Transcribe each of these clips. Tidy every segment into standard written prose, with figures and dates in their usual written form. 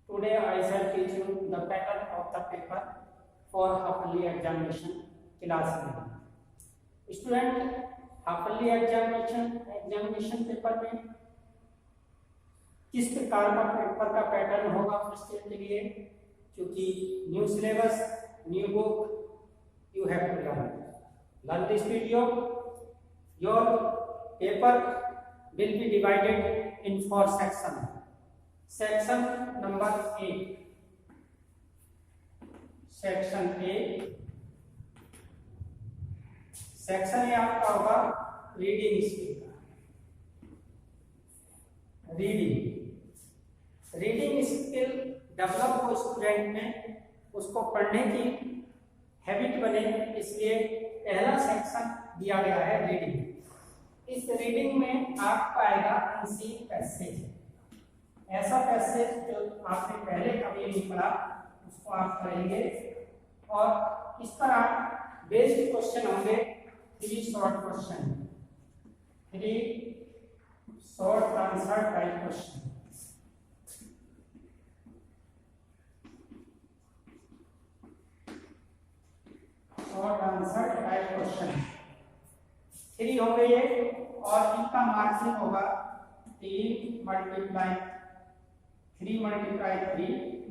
Today I shall teach you the pattern of the paper for half-yearly examination class 9. Student, half-yearly examination paper में किस प्रकार का paper का pattern होगा first year के लिए, क्योंकि new syllabus, new book, you have to learn this video. Your paper will be divided in 4 sections. Section number A. Section A. Section A आपका होगा रीडिंग स्किल का. रीडिंग स्किल डेवलप हो student में, उसको पढ़ने की हैबिट बने, इसलिए पहला सेक्शन दिया गया है रीडिंग. इस रीडिंग में आपका आएगा अनसीन पैसेज. ऐसा पैसेज जो आपने पहले कभी नहीं पढ़ा उसको आप करेंगे, और इस पर आप बेस्ड क्वेश्चन होंगे, 3 short question, 3 short answer type question. Short answer type question 3 होंगे ये, और इनका मार्किंग होगा 3 मल्टीप्लाई 3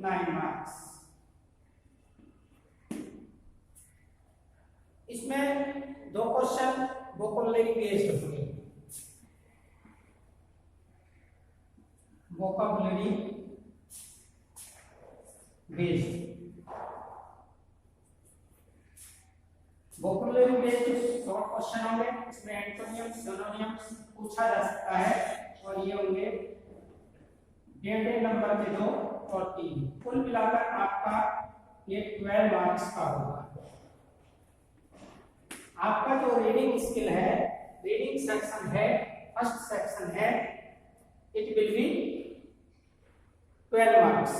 9 मार्क्स. इसमें 2 क्वेश्चन वोकैबुलरी बेस्ड होंगे. Vocabulary based vocabulary based short question होंगे. इसमें एंटोनियम सिनोनिम्स पूछा जा सकता है, और ये होंगे 1.5 नंबर के 2 और 3. कुल मिलाकर आपका ये 12 मार्क्स का होगा. आपका जो रीडिंग स्किल है, रीडिंग सेक्शन है, फर्स्ट सेक्शन है, इट विल बी 12 मार्क्स.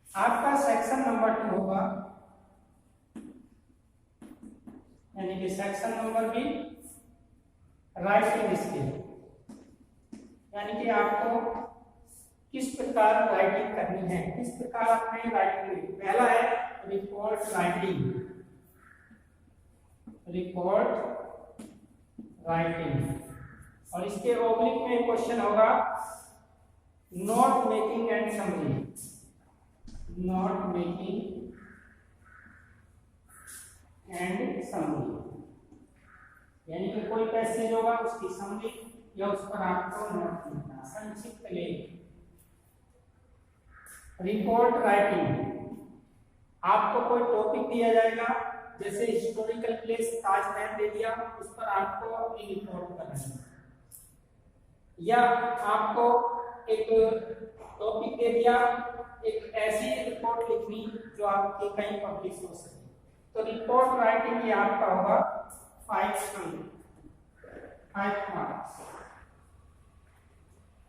आपका सेक्शन नंबर 2 होगा, यानी कि सेक्शन नंबर भी राइटिंग स्किल, यानी कि आपको किस प्रकार राइटिंग करनी है, किस प्रकार अपने राइटिंग. पहला है रिपोर्ट राइटिंग. और इसके ओब्लिक में क्वेश्चन होगा नोट मेकिंग एंड समरी. यानी कि कोई पैसेज होगा, उसकी समरी या उस पर आपको नोट लिखना, संक्षिप्त लेख. रिपोर्ट राइटिंग, आपको कोई टॉपिक दिया जाएगा, जैसे हिस्टोरिकल प्लेस ताजमहल दे दिया, उस पर आपको अपनी रिपोर्ट करनी है. या आपको एक टॉपिक दे दिया, एक ऐसी रिपोर्ट लिखनी जो आपकी कहीं पब्लिश हो सके. तो रिपोर्ट राइटिंग ये आपका होगा 5 मार्क्स.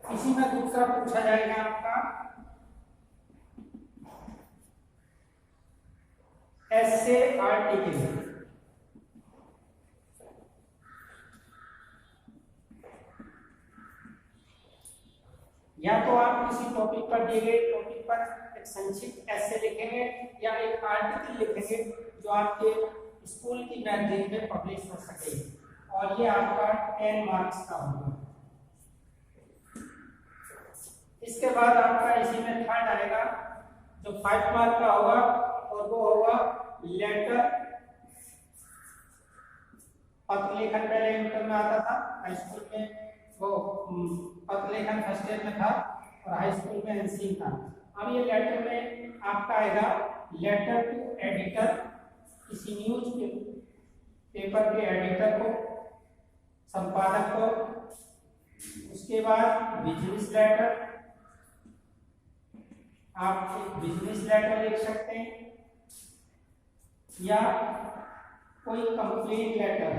इसी में दूसरा पूछा जाएगा आपका एसे आर्टिकल. या तो आप किसी टॉपिक पर दिए गए टॉपिक पर एक संक्षिप्त ऐसे लिखेंगे, या एक आर्टिकल लिखेंगे जो आपके स्कूल की मैगजीन में पब्लिश हो सके, और ये आपका 10 मार्क्स का होगा. इसके बाद आपका इसी में थर्ड आएगा जो 5 मार्क का होगा, और वो होगा लेटर. पत्र लेखन पहले इंटर में आता था, हाई स्कूल में वो पत्र लेखन फर्स्ट ईयर में था, और हाई स्कूल में एनसी था. अब ये लेटर में आपका आएगा लेटर टू एडिटर, किसी न्यूज पेपर के एडिटर को, संपादक को. उसके बाद बिजनेस लेटर, आप एक बिजनेस लेटर लिख सकते हैं, या कोई कंप्लेंट लेटर.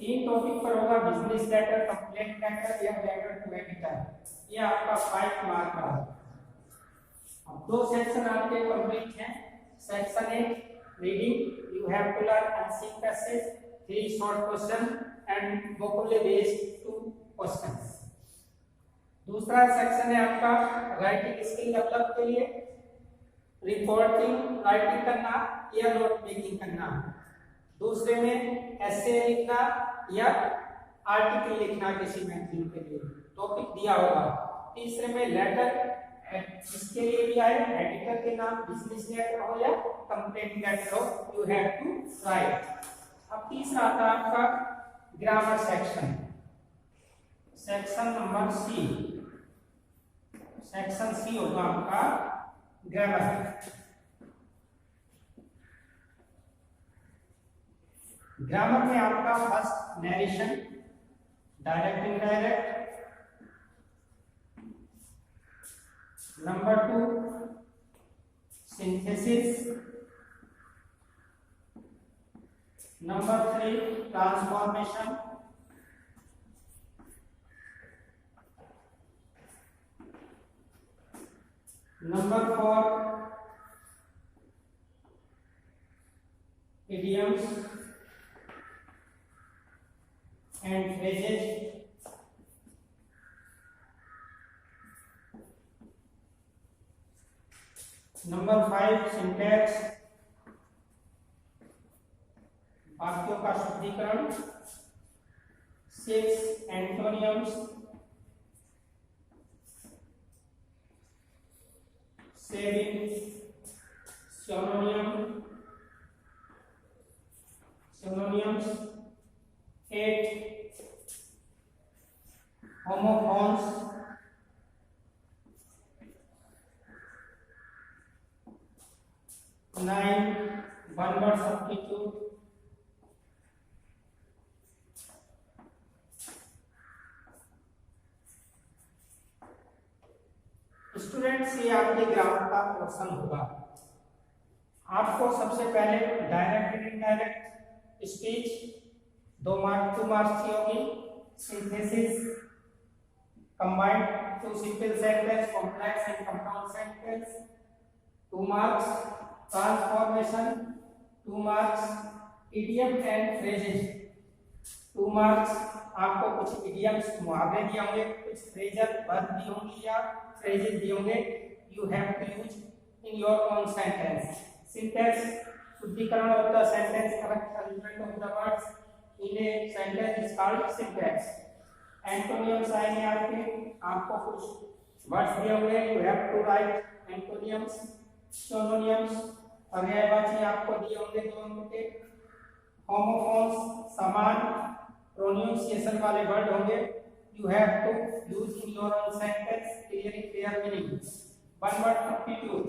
3 टॉपिक पर होगा, बिजनेस लेटर, कंप्लेंट लेटर या लेटर टू एडिटर. ये आपका 5 मार्क का होगा. अब 2 सेक्शन आपके कंप्लीट हैं. Section 1 reading, you have to learn unseen passage 3 short question and vocabulary based 2 questions. दूसरा सेक्शन है आपका राइटिंग स्किल डेवलप के लिए, रिपोर्टिंग राइटिंग करना या नोट मेकिंग करना। दूसरे में एसे लिखना या आर्टिकल लिखना किसी मैगजीन के लिए टॉपिक दिया होगा। तीसरे में लेटर, इसके लिए भी आए एडिटर के नाम, बिजनेस लेटर हो या कंप्लेंट लेटर हो, यू हैव टू राइट। अब तीसरा आता है आपका grammar section, section number C. Section C होगा आपका ग्रामर। ग्रामर में आपका first narration, direct indirect, number 2 synthesis, number 3 transformation, number 4 idioms and phrases, number 5 syntax, वाक्यों का शुद्धिकरण, 6 antonyms, 7 synonyms, 8 homophones, 9 one word substitute, 10 student से आपके ग्रामर का क्वेश्चन होगा। आपको सबसे पहले direct and indirect speech 2 marks की होगी, synthesis combined to simple sentence, complex and compound sentence 2 marks, transformation 2 marks, idiom and phrases 2 marks. आपको कुछ इडियम्स मुहावरे दिए होंगे, कुछ फ्रेजल वर्ब दी होंगी या फ्रेजेस दिए होंगे, you have to use in your own sentence. Syntax शुद्धिकरण of the sentence, correct arrangement of the words in a sentence is called syntax. Antonyms आएंगे आपको कुछ वर्ड्स दिए होंगे, you have to write antonyms. Synonyms पर्यायवाची आपको दिए होंगे 2 अंक के। होमोफोन्स समान प्रोनाउंसिएशन वाले वर्ड होंगे, you have to use in your own sentence clear meaning. 1 word substitute,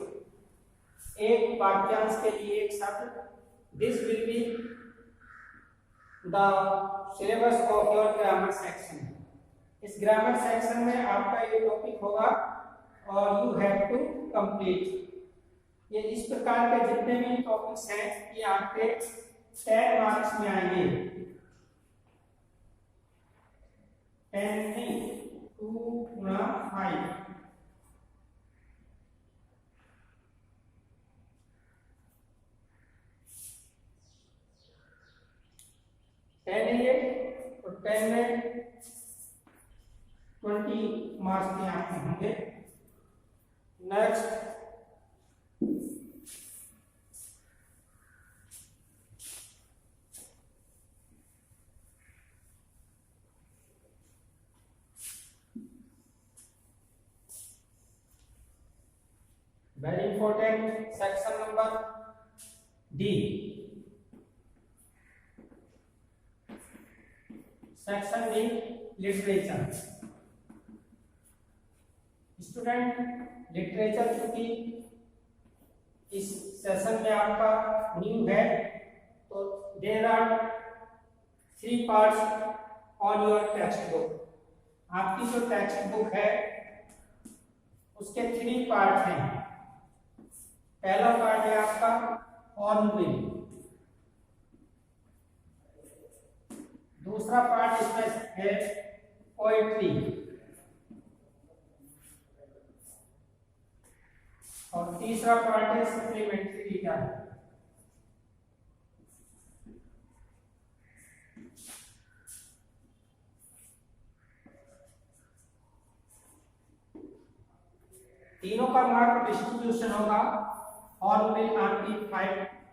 एक वाक्यांश के लिए एक शब्द, this will be the syllabus of your grammar section. इस ग्रामर सेक्शन में आपका ये टॉपिक होगा और यू हैव टू कंप्लीट। ये इस प्रकार के जितने भी टॉपिक्स हैं ये आपके 10 मार्क्स में आएंगे। 10 नहीं 2 गुणा 5, 10 है ये, तो 10 में 20 मार्क्स के आपके होंगे। Next very important section number D, section D literature। Student literature चूंकि इस सेशन में आपका न्यू है तो there are 3 parts on your textbook. आपकी जो टेक्स्ट बुक है उसके 3 पार्ट हैं। पहला पार्ट है आपका ऑनविल, दूसरा पार्ट इसमें है पोएट्री और तीसरा पार्ट है सप्लीमेंट्री रीडर। तीनों का मार्क डिस्ट्रीब्यूशन होगा। हॉर्नबिल आपकी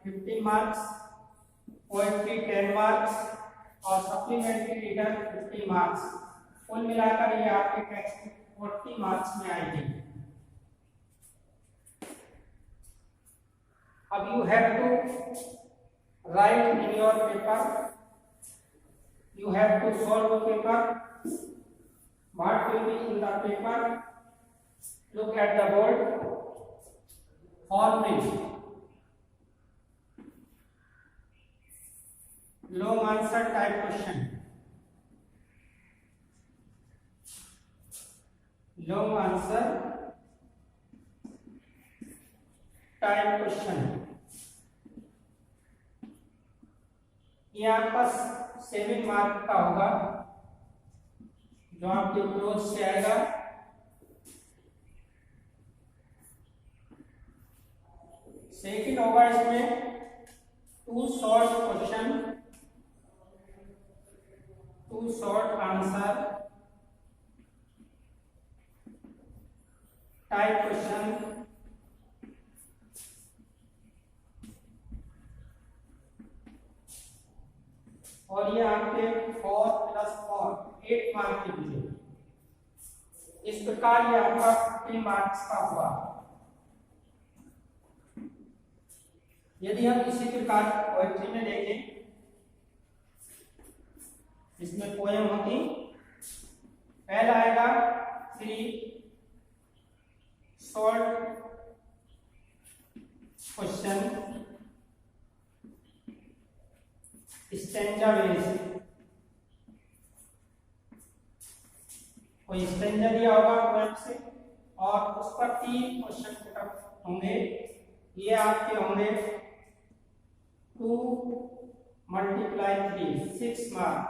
15 मार्क्स, पोएट्री 10 मार्क्स और सप्लीमेंट्री रीडर 50 मार्क्स। कुल मिलाकर ये आपके टेक्स्ट 40 मार्क्स में आएगी। अब you have to write in your paper, you have to solve the paper. What will be in the paper? Look at the board. Hornbill. Long answer type question. Long answer type question. ये आपका 7 mark का होगा जो आपके close से आएगा। Second होगा इसमें 2 short question, 2 short answer type question. और ये आपके 4 + 4 8 मार्क के लिए। इस प्रकार ये आपका 50 मार्क्स का हुआ। यदि हम इसी प्रकार पोएट्री में देखें, इसमें पोएम होती, पहला आएगा 3 शॉर्ट क्वेश्चन स्टैंजा बेस। कोई स्टैंजा दिया होगा पोएम से और उस पर 3 क्वेश्चन पुटअप होंगे। ये आपके होंगे 2 × 3 6 मार्क,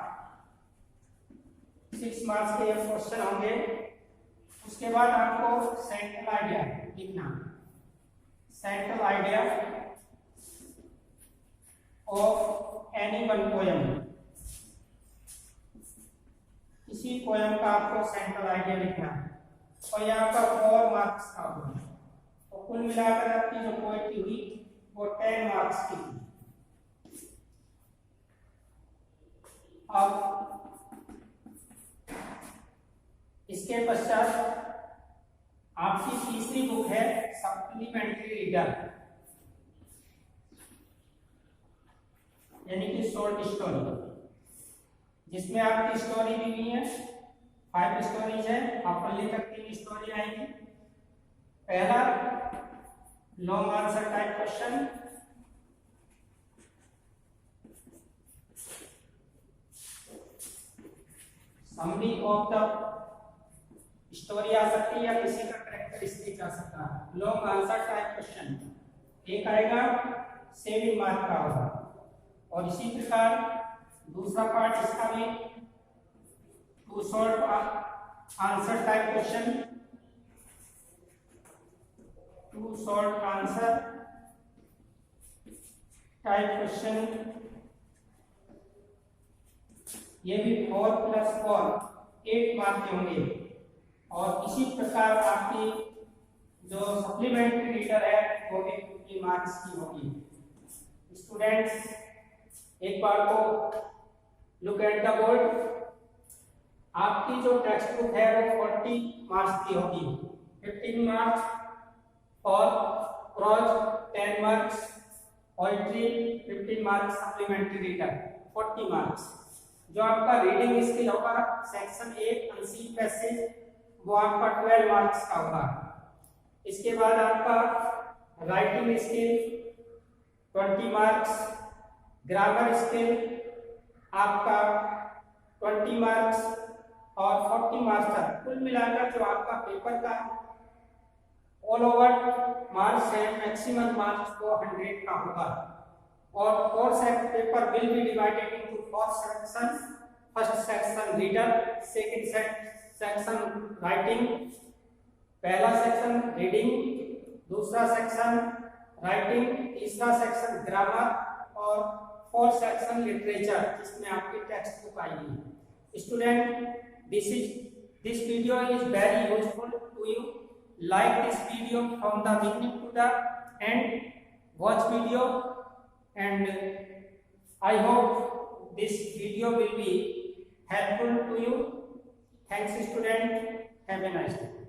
6 मार्क्स के ये क्वेश्चन होंगे। उसके बाद आपको सेंट्रल आइडिया लिखना, central idea of any one poem. इसी पोएम का आपको सेंट्रल आइडिया लिखना है और ये आपका 4 मार्क्स का होगा। तो कुल मिलाकर आपकी जो पोएट्री हुई वो 10 मार्क्स की थी। अब इसके पश्चात आपकी तीसरी बुक है सप्लीमेंट्री रीडर, यानी कि शॉर्ट स्टोरी, जिसमें आपकी स्टोरी दी हुई है। 5 स्टोरीज है, आपको तक 3 स्टोरी आएंगी। पहला long answer type question, summary of the story आ सकती है या किसी का कैरेक्टरिस्टिक आ सकता है। लॉन्ग आंसर टाइप क्वेश्चन एक आएगा, 7 मार्क का होगा। और इसी प्रकार दूसरा पार्ट इसका भी 2 short answer type question, 2 short answer type question. ये भी 4 + 4 8 मार्क के होंगे। और इसी प्रकार आपकी जो सप्लीमेंट्री रीडर है वो भी 50 मार्क्स की होगी। स्टूडेंट्स एक बार को लुक एट द बोर्ड। आपकी जो टेक्स्ट बुक है वो 40 मार्क्स की होगी। 15 मार्क्स और prose 10 marks, poetry 15 marks, supplementary reader 40 marks. जो आपका रीडिंग स्किल होगा सेक्शन 1 अनसीन पैसेज वो आपका 12 मार्क्स का होगा। इसके बाद आपका writing skill 20 marks, grammar skill आपका 20 मार्क्स और 40 मार्क्स तक। कुल मिलाकर जो आपका पेपर का ऑल ओवर मार्क्स है, मैक्सिमम मार्क्स वो 100 का होगा। और course paper will be divided into 4 sections. First section reader, second section writing, पहला सेक्शन रीडिंग, दूसरा सेक्शन राइटिंग, तीसरा सेक्शन ग्रामर और 4 सेक्शन लिटरेचर, जिसमें आपकी टेक्स्ट बुक आएगी। Student, this video is very useful to you. like this video from the beginning to the end, watch video, and I hope this video will be helpful to you. Thanks student, have a nice day.